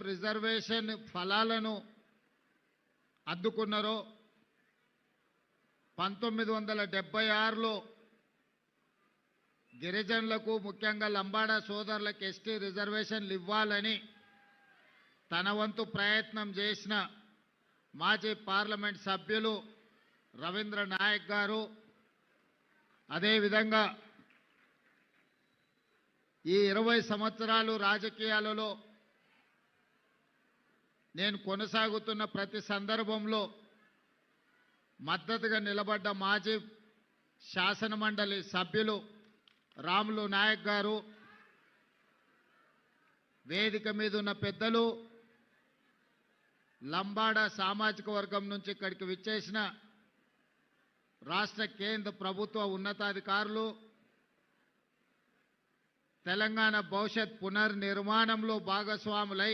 reservation ఫలాలను అందుకున్నారో 1976లో గిరిజనులకు ముఖ్యంగా లంబాడా సోదరులకు ఎస్టీ రిజర్వేషన్లు ఇవ్వాలని తన వంతు ప్రయత్నం చేసిన మాజీ పార్లమెంట్ సభ్యులు రవీంద్ర నాయక్ గారు, అదేవిధంగా ఈ 20 సంవత్సరాలు రాజకీయాలలో నేను కొనసాగుతున్న ప్రతి సందర్భంలో మద్దతుగా నిలబడ్డ మాజీ శాసనమండలి సభ్యులు రాములు నాయక్ గారు, వేదిక మీద ఉన్న పెద్దలు, లంబాడా సామాజిక వర్గం నుంచి ఇక్కడికి విచ్చేసిన రాష్ట్ర కేంద్ర ప్రభుత్వ ఉన్నతాధికారులు, తెలంగాణ భవిష్యత్ పునర్నిర్మాణంలో భాగస్వాములై